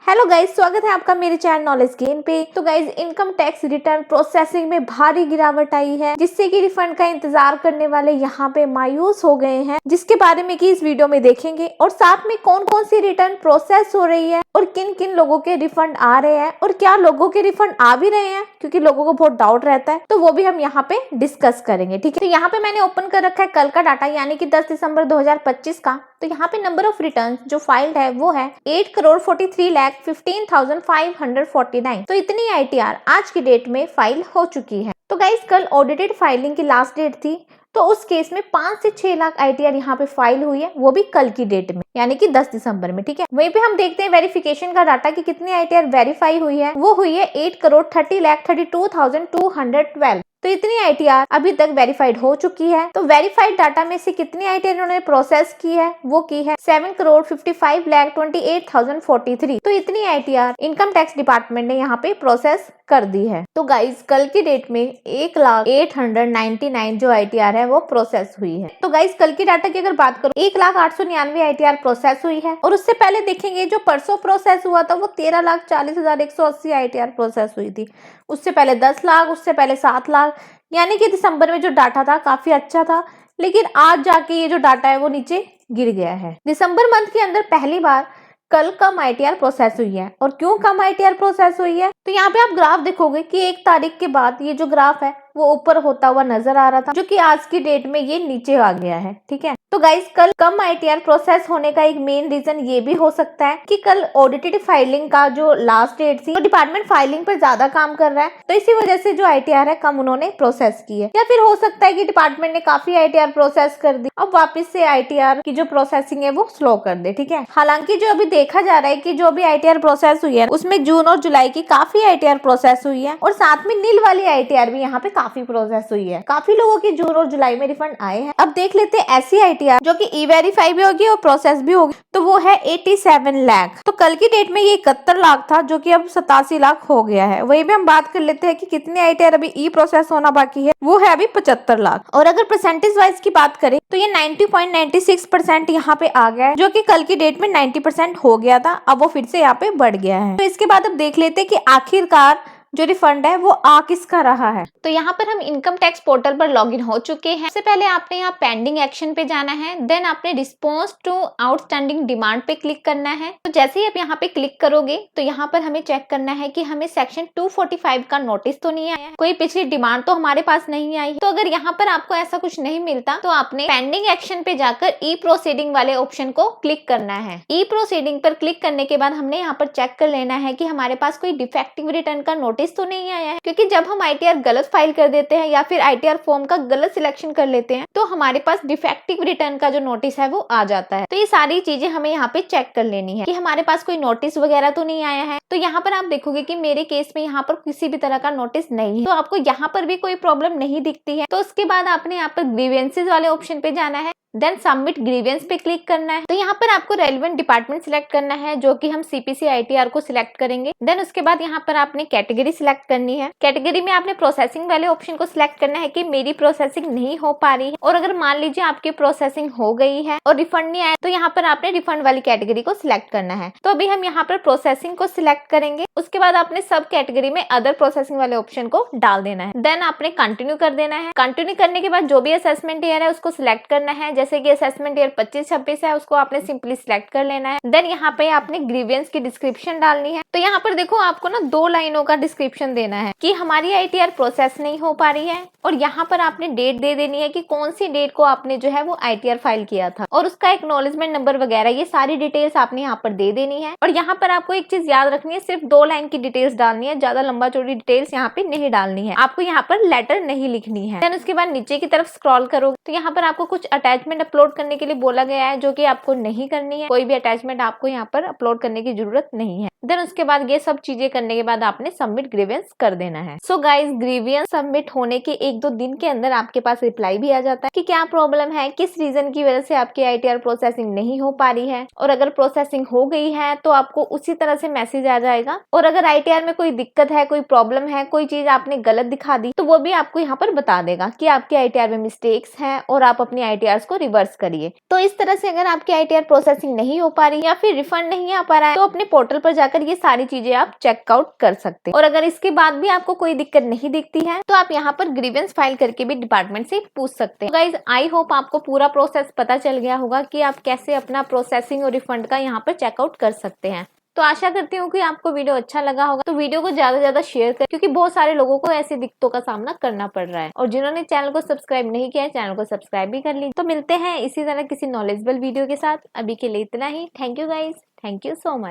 Hello guys, स्वागत है आपका मेरे चैनल नॉलेज गेन पे। तो guys, income tax return processing में भारी गिरावट आई है, जिससे कि रिफंड का इंतजार करने वाले यहाँ पे मायूस हो गए हैं, जिसके बारे में कि इस वीडियो में देखेंगे। और साथ में कौन कौन सी रिटर्न प्रोसेस हो रही है और किन किन लोगों के रिफंड आ रहे हैं और क्या लोगों के रिफंड आ भी रहे हैं, क्योंकि लोगों को बहुत डाउट रहता है, तो वो भी हम यहाँ पे डिस्कस करेंगे। ठीक है, तो यहाँ पे मैंने ओपन कर रखा है कल का डाटा, यानी कि 10 दिसंबर 2025 का। तो यहाँ पे नंबर ऑफ रिटर्न जो फाइल्ड है वो है 8,43,15,549। तो इतनी ITR आज की डेट में फाइल हो चुकी है। तो गाइस, कल ऑडिटेड फाइलिंग की लास्ट डेट थी, तो उस केस में 5 से 6 लाख ITR यहाँ पे फाइल हुई है, वो भी कल की डेट में, यानी कि 10 दिसंबर में। ठीक है, वहीं पे हम देखते हैं वेरिफिकेशन का डाटा कि कितनी ITR वेरीफाई हुई है। वो हुई है 8,30,32,212। तो इतनी ITR अभी तक वेरीफाइड हो चुकी है। तो वेरीफाइड डाटा में से कितनी ITR उन्होंने प्रोसेस की है, वो की है 7,55,28,043। तो इतनी ITR इनकम टैक्स डिपार्टमेंट ने यहाँ पे प्रोसेस कर दी है। तो गाइज, कल की डेट में 1,08,99 जो ITR है वो प्रोसेस हुई है। तो गाइज, कल की डाटा की अगर बात करूँ, 1,08,99 ITR प्रोसेस हुई है। और उससे पहले देखेंगे जो परसों प्रोसेस हुआ था वो 13,40,180 ITR प्रोसेस हुई थी। उससे पहले 10 लाख, उससे पहले 7 लाख, यानी कि दिसंबर में जो डाटा था काफी अच्छा था। लेकिन आज जाके ये जो डाटा है वो नीचे गिर गया है। दिसंबर मंथ के अंदर पहली बार कल कम ITR प्रोसेस हुई है। और क्यों कम ITR प्रोसेस हुई है, तो यहाँ पे आप ग्राफ देखोगे कि 1 तारीख के बाद ये जो ग्राफ है वो ऊपर होता हुआ नजर आ रहा था, जो कि आज की डेट में ये नीचे आ गया है। ठीक है, तो गाइस, कल कम ITR प्रोसेस होने का एक मेन रीजन ये भी हो सकता है कि कल ऑडिटेड फाइलिंग का जो लास्ट डेट थी, तो डिपार्टमेंट फाइलिंग पर ज्यादा काम कर रहा है, तो इसी वजह से जो ITR है कम उन्होंने प्रोसेस की है। या फिर हो सकता है कि डिपार्टमेंट ने काफी ITR प्रोसेस कर दी, अब वापस से ITR की जो प्रोसेसिंग है वो स्लो कर दे। ठीक है, हालांकि जो अभी देखा जा रहा है कि जो अभी ITR प्रोसेस हुई है उसमें जून और जुलाई की काफी ITR प्रोसेस हुई है, और साथ में नील वाली ITR भी यहाँ पे काफी प्रोसेस हुई है। काफी लोगों की जून और जुलाई में रिफंड आए हैं। अब देख लेते हैं ऐसी ITR जो कि E-वेरीफाई भी होगी और प्रोसेस भी होगी, तो वो है 87 लाख। तो कल की डेट में ये 71 लाख था, जो कि अब 87 लाख हो गया है। वहीं पे हम बात कर लेते हैं कि कितने ITR अभी ई प्रोसेस होना बाकी है, वो है अभी 75 लाख। और अगर परसेंटेज वाइज की बात करें तो ये 90.96% यहाँ पे आ गया है, जो कि कल की डेट में 90% हो गया था, अब वो फिर से यहाँ पे बढ़ गया है। तो इसके बाद अब देख लेते हैं कि आखिरकार जो रिफंड है वो आ किसका रहा है। तो यहाँ पर हम इनकम टैक्स पोर्टल पर लॉगिन हो चुके हैं। सबसे पहले आपने यहाँ पेंडिंग एक्शन पे जाना है, देन आपने रिस्पॉन्स टू आउटस्टैंडिंग डिमांड पे क्लिक करना है। तो जैसे ही आप यहाँ पे क्लिक करोगे तो यहाँ पर हमें चेक करना है कि हमें सेक्शन 245 का नोटिस तो नहीं आया है, कोई पिछली डिमांड तो हमारे पास नहीं आई है। तो अगर यहाँ पर आपको ऐसा कुछ नहीं मिलता तो आपने पेंडिंग एक्शन पे जाकर ई प्रोसीडिंग वाले ऑप्शन को क्लिक करना है। ई प्रोसीडिंग पर क्लिक करने के बाद हमने यहाँ पर चेक कर लेना है कि हमारे पास कोई डिफेक्टिव रिटर्न का नोटिस तो नहीं आया है, क्योंकि जब हम ITR गलत फाइल कर देते हैं या फिर ITR फॉर्म का गलत सिलेक्शन कर लेते हैं तो हमारे पास डिफेक्टिव रिटर्न का जो नोटिस है वो आ जाता है। तो ये सारी चीजें हमें यहाँ पे चेक कर लेनी है कि हमारे पास कोई नोटिस वगैरह तो नहीं आया है। तो यहाँ पर आप देखोगे कि मेरे केस में यहाँ पर किसी भी तरह का नोटिस नहीं है, तो आपको यहाँ पर भी कोई प्रॉब्लम नहीं दिखती है। तो उसके बाद आपने यहाँ पर ग्रीवेंसेस वाले ऑप्शन पे जाना है, देन सबमिट ग्रीवेंस पे क्लिक करना है। तो यहाँ पर आपको रेलेवेंट डिपार्टमेंट सिलेक्ट करना है, जो कि हम CPC ITR को सिलेक्ट करेंगे। देन उसके बाद यहाँ पर आपने कैटेगरी सिलेक्ट करनी है। कैटेगरी में आपने प्रोसेसिंग वाले ऑप्शन को सिलेक्ट करना है कि मेरी प्रोसेसिंग नहीं हो पा रही है, और अगर मान लीजिए आपकी प्रोसेसिंग हो गई है और रिफंड नहीं आया तो यहाँ पर आपने रिफंड वाली कैटेगरी को सिलेक्ट करना है। तो अभी हम यहाँ पर प्रोसेसिंग को सिलेक्ट करेंगे। उसके बाद आपने सब कैटेगरी में अदर प्रोसेसिंग वाले ऑप्शन को डाल देना है, देन आपने कंटिन्यू कर देना है। कंटिन्यू करने के बाद जो भी असेसमेंट ईयर है उसको सिलेक्ट करना है, जैसे कि असेसमेंट ईयर 25-26 है, उसको आपने सिंपली सिलेक्ट कर लेना है। देन यहाँ पे आपने ग्रीवेंस की डिस्क्रिप्शन डालनी है। तो यहाँ पर देखो, आपको ना 2 लाइनों का डिस्क्रिप्शन देना है कि हमारी ITR प्रोसेस नहीं हो पा रही है, और यहाँ पर आपने डेट दे देनी है कि कौन सी डेट को आपने जो है वो ITR फाइल किया था, और उसका एक्नॉलेजमेंट नंबर वगैरह, ये सारी डिटेल्स आपने यहाँ पर दे देनी है। और यहाँ पर आपको एक चीज याद रखनी है, सिर्फ 2 लाइन की डिटेल्स डालनी है, ज्यादा लंबा चौड़ी डिटेल्स यहाँ पे नहीं डालनी है। आपको यहाँ पर लेटर नहीं लिखनी है। देन उसके बाद नीचे की तरफ स्क्रॉल करोगे तो यहाँ पर आपको कुछ अटैचमेंट अपलोड करने के लिए बोला गया है, जो कि आपको नहीं करनी है। कोई भी अटैचमेंट आपको यहाँ पर अपलोड करने की जरूरत नहीं है। देन उसके बाद ये सब चीजें करने के बाद आपने सबमिट ग्रीवेंस कर देना है। सो गाइस, ग्रीवेंस सबमिट होने के 1-2 दिन के अंदर आपके पास रिप्लाई भी आ जाता है कि क्या प्रॉब्लम है, किस रीजन की वजह से आपकी ITR प्रोसेसिंग नहीं हो पा रही है, और अगर प्रोसेसिंग हो गई है तो आपको उसी तरह से मैसेज आ जाएगा। और अगर ITR में कोई दिक्कत है, कोई प्रॉब्लम है, कोई चीज आपने गलत दिखा दी, तो वो भी आपको यहाँ पर बता देगा कि आपकी ITR में मिस्टेक्स हैं और आप अपनी ITRs को रिवर्स करिए। तो इस तरह से अगर आपकी ITR प्रोसेसिंग नहीं हो पा रही या फिर रिफंड नहीं आ पा रहा है तो अपने पोर्टल पर जाकर जाकर ये सारी चीजें आप चेकआउट कर सकते हैं। और अगर इसके बाद भी आपको कोई दिक्कत नहीं दिखती है तो आप यहाँ पर ग्रीवेंस फाइल करके भी डिपार्टमेंट से पूछ सकते हैं। गाइज आई होप आपको पूरा प्रोसेस पता चल गया होगा कि आप कैसे अपना प्रोसेसिंग और रिफंड का यहाँ पर चेकआउट कर सकते हैं। तो आशा करती हूँ कि आपको वीडियो अच्छा लगा होगा। तो वीडियो को ज्यादा से ज्यादा शेयर करें, क्योंकि बहुत सारे लोगों को ऐसी दिक्कतों का सामना करना पड़ रहा है। और जिन्होंने चैनल को सब्सक्राइब नहीं किया है, चैनल को सब्सक्राइब भी कर लीजिए। तो मिलते हैं इसी तरह किसी नॉलेजेबल वीडियो के साथ। अभी के लिए इतना ही। Thank you guys, thank you so much.